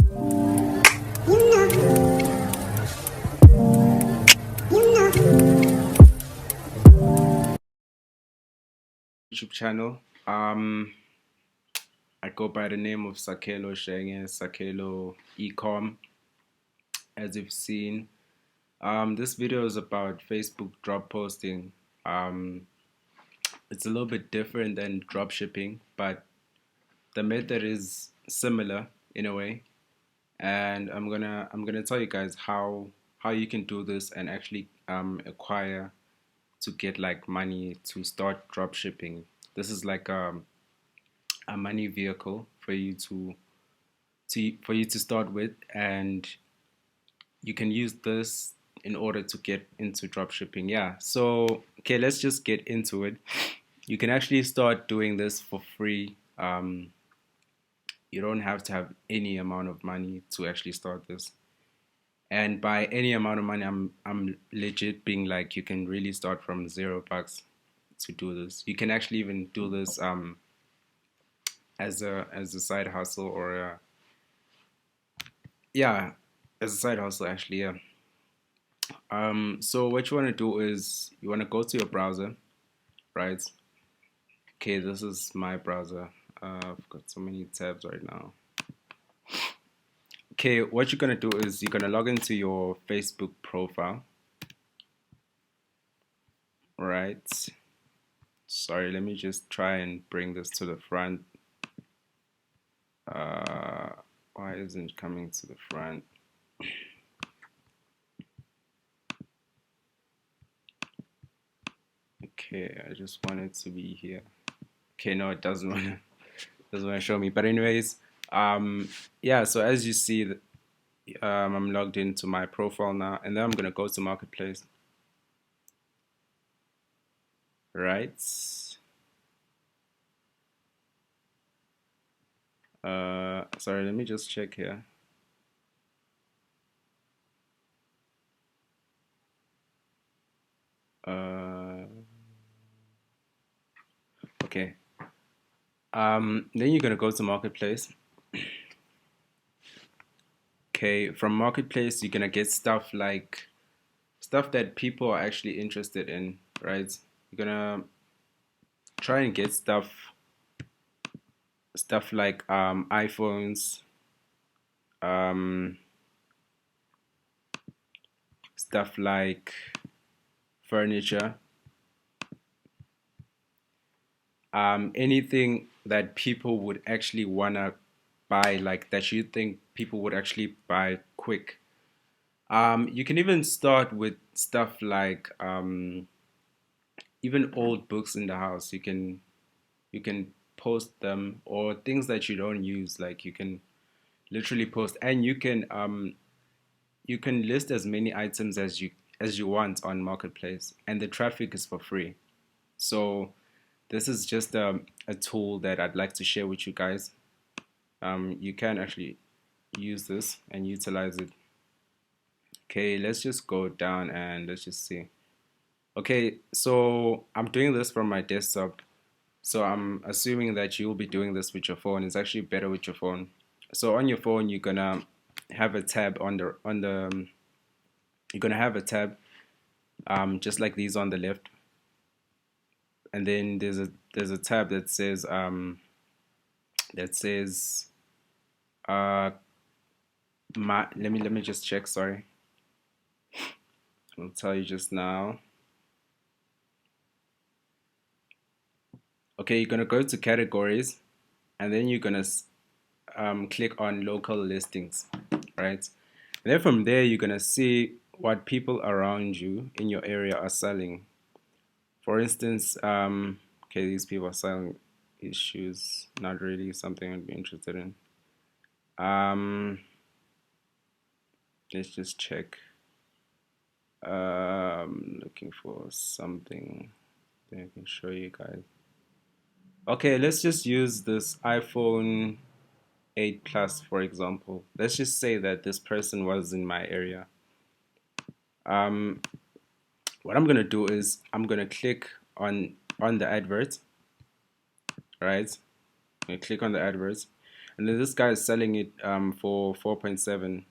YouTube channel. I go by the name of Sakhelo, Sakhelo Ecomm, as you've seen. This video is about Facebook drop posting. It's a little bit different than drop shipping, but the method is similar in a way. And I'm gonna tell you guys how you can do this and actually acquire to get like money to start drop shipping. This is like a money vehicle for you to start with, and you can use this in order to get into drop shipping. Yeah, so okay, let's just get into it. You can actually start doing this for free. You don't have to have any amount of money to actually start this. And by any amount of money, I'm legit being like you can really start from $0 to do this. You can actually even do this as a side hustle or yeah, as a side hustle actually, yeah. So what you want to do is you want to go to your browser, right? Okay, this is my browser. I've got so many tabs right now. Okay, what you're gonna do is you're gonna log into your Facebook profile, right? Sorry, let me just try and bring this to the front. Why isn't it coming to the front? Okay, I just want it to be here. Okay, no, it doesn't want to show me. But anyways, yeah. So as you see, I'm logged into my profile now, and then I'm gonna go to Marketplace. Right. Sorry, let me just check here. Okay. Then you're gonna go to Marketplace. Okay, from Marketplace, you're gonna get stuff that people are actually interested in, right? You're gonna try and get stuff like iPhones, stuff like furniture, anything that people would actually wanna buy, like that you think people would actually buy quick. You can even start with stuff like even old books in the house. You can post them, or things that you don't use. Like you can literally post, and you can list as many items as you want on Marketplace, and the traffic is for free. So this is just a tool that I'd like to share with you guys. You can actually use this and utilize it. Okay, let's just go down and let's just see. Okay, so I'm doing this from my desktop. So I'm assuming that you'll be doing this with your phone. It's actually better with your phone. So on your phone, you're gonna have a tab you're gonna have a tab just like these on the left, and then there's a tab that says uh let me just check. Sorry, I'll tell you just now. Okay, you're gonna go to categories, and then you're gonna click on local listings, right? And then from there, you're gonna see what people around you in your area are selling. For instance, okay, these people are selling these shoes. Not really something I'd be interested in. Let's just check. Looking for something that I can show you guys. Okay, let's just use this iPhone 8 Plus, for example. Let's just say that this person was in my area. What I'm gonna do is I'm gonna click on the advert, right? I'm gonna click on the adverts, and then this guy is selling it for 4.7,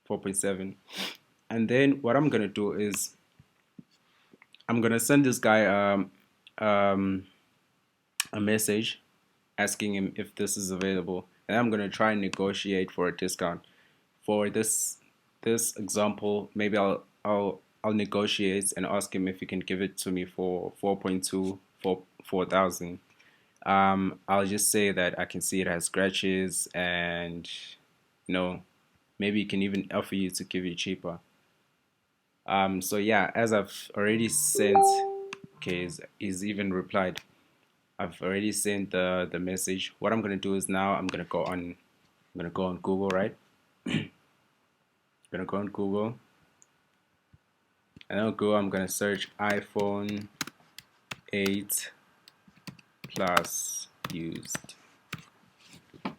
4.7. And then what I'm gonna do is I'm gonna send this guy um, a message asking him if this is available, and I'm gonna try and negotiate for a discount. For this example, maybe I'll negotiate and ask him if he can give it to me for 4.2 for 4,000. I'll just say that I can see it has scratches, and you know, maybe he can even offer you to give you cheaper. So yeah, as I've already sent, okay, he's even replied. I've already sent the message. What I'm gonna do is now I'm gonna go on Google, right? I'm gonna go on Google, and I'll go. I'm gonna search iPhone 8 Plus used. And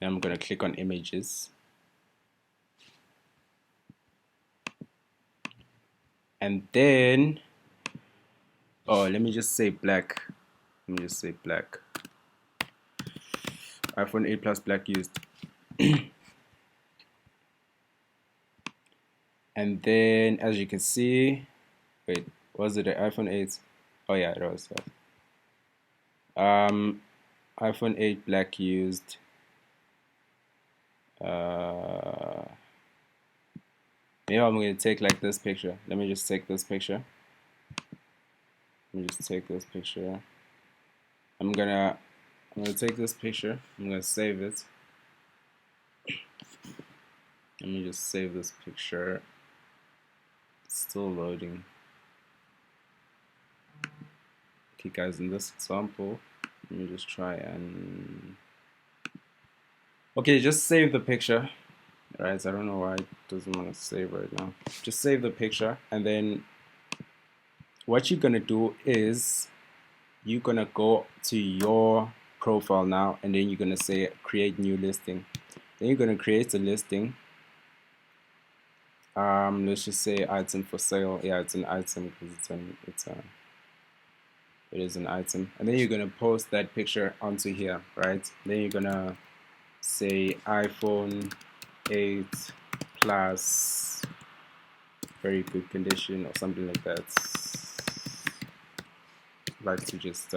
I'm gonna click on images, and then let me just say black. Let me just say black. iPhone 8 Plus black used. And then as you can see, wait, was it the iPhone 8? Oh yeah, it was. Um, iPhone 8 black used. Maybe I'm gonna take like this picture. Let me just take this picture. Let me just take this picture. I'm gonna take this picture. I'm gonna save it. Let me just save this picture. It's still loading. Okay, guys, in this example, let me just try and okay, just save the picture. Right, I don't know why it doesn't want to save right now. Just save the picture, and then what you're gonna do is you're gonna go to your profile now, and then you're gonna say create new listing. Then you're gonna create a listing. Let's just say item for sale. Yeah, it's an item because it is an item. And then you're gonna post that picture onto here, right? Then you're gonna say iPhone 8 Plus, very good condition, or something like that. Like to just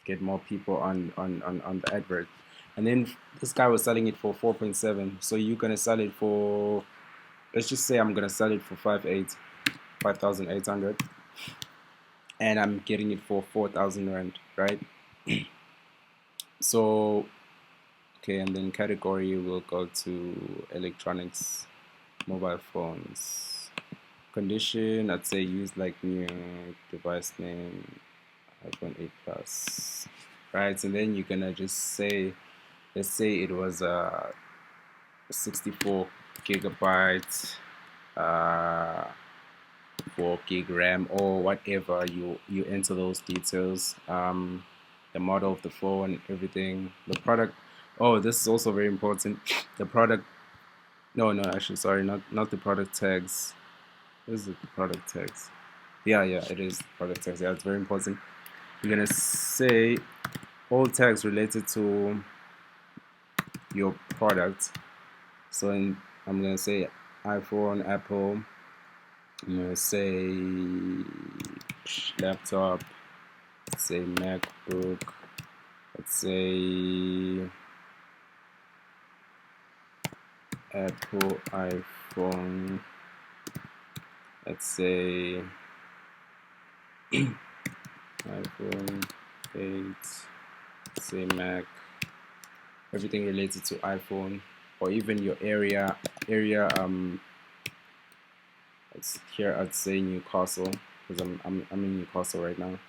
get more people on the advert. And then this guy was selling it for 4.7, so you're gonna sell it for, let's just say I'm gonna sell it for 5,800, and I'm getting it for 4,000 rand, right? So okay, and then category will go to electronics, mobile phones. Condition, I'd say use like new, device name iPhone 8 Plus, right? And then you're gonna just say, let's say it was 64 gigabytes, 4 gig RAM, or whatever. You enter those details, the model of the phone, everything, the product. Oh, this is also very important. The product. No, no, actually, sorry, not the product tags. This is the product tags. Yeah, it is product tags. Yeah, it's very important. You're gonna say all tags related to your product. So I'm gonna say iPhone, Apple. I'm gonna say laptop. Let's say MacBook. Let's say Apple iPhone. Let's say iPhone 8. Let's say Mac. Everything related to iPhone, or even your area. It's here. I'd say Newcastle because I'm in Newcastle right now.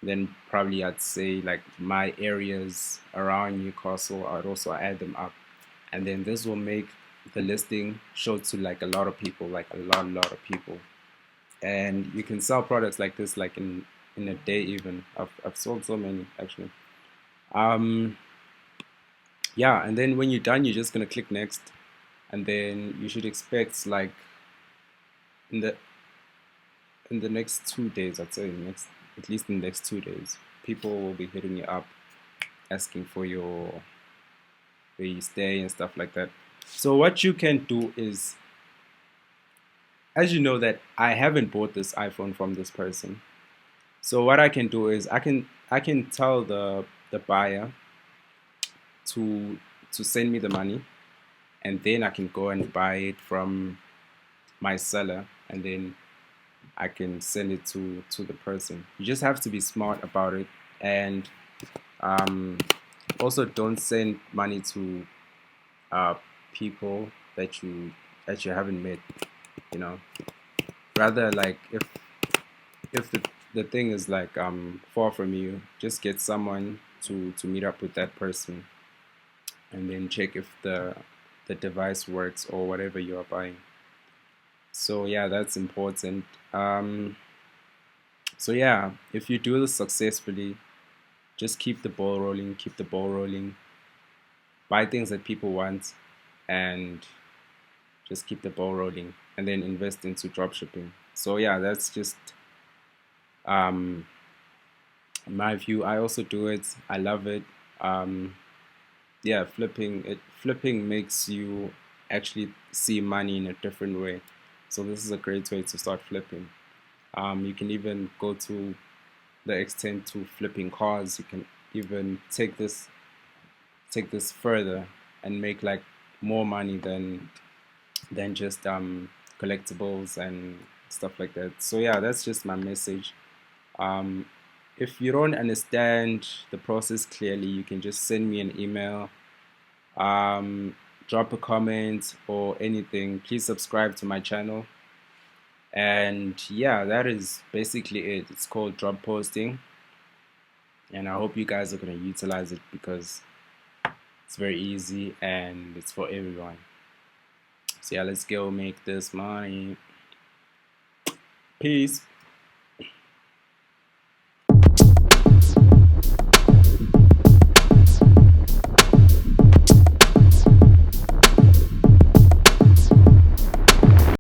Then probably I'd say like my areas around Newcastle. I'd also add them up, and then this will make the listing show to like a lot of people, like a lot of people. And you can sell products like this like in a day. Even I've sold so many actually. Yeah, and then when you're done, you're just gonna click next, and then you should expect like in the next 2 days, I'd say next, at least in the next 2 days, people will be hitting you up asking for where you stay and stuff like that. So what you can do is, as you know that I haven't bought this iPhone from this person, so what I can do is I can tell the buyer to send me the money, and then I can go and buy it from my seller, and then I can send it to the person. You just have to be smart about it, and um, also don't send money to uh, people that you haven't met. You know, rather like if the thing is like far from you, just get someone to meet up with that person, and then check if the device works or whatever you are buying. So yeah, that's important. So yeah, if you do this successfully, just keep the ball rolling, keep the ball rolling, buy things that people want, and just keep the ball rolling, and then invest into dropshipping. So yeah, that's just um, my view. I also do it. I love it. Um, yeah, flipping makes you actually see money in a different way. So this is a great way to start flipping. You can even go to the extent to flipping cars. You can even take this further and make like more money than just collectibles and stuff like that. So yeah, that's just my message. Um, if you don't understand the process clearly, you can just send me an email, um, drop a comment or anything. Please subscribe to my channel. And yeah, that is basically it. It's called drop posting, and I hope you guys are going to utilize it because it's very easy and it's for everyone. So yeah, let's go make this money. Peace.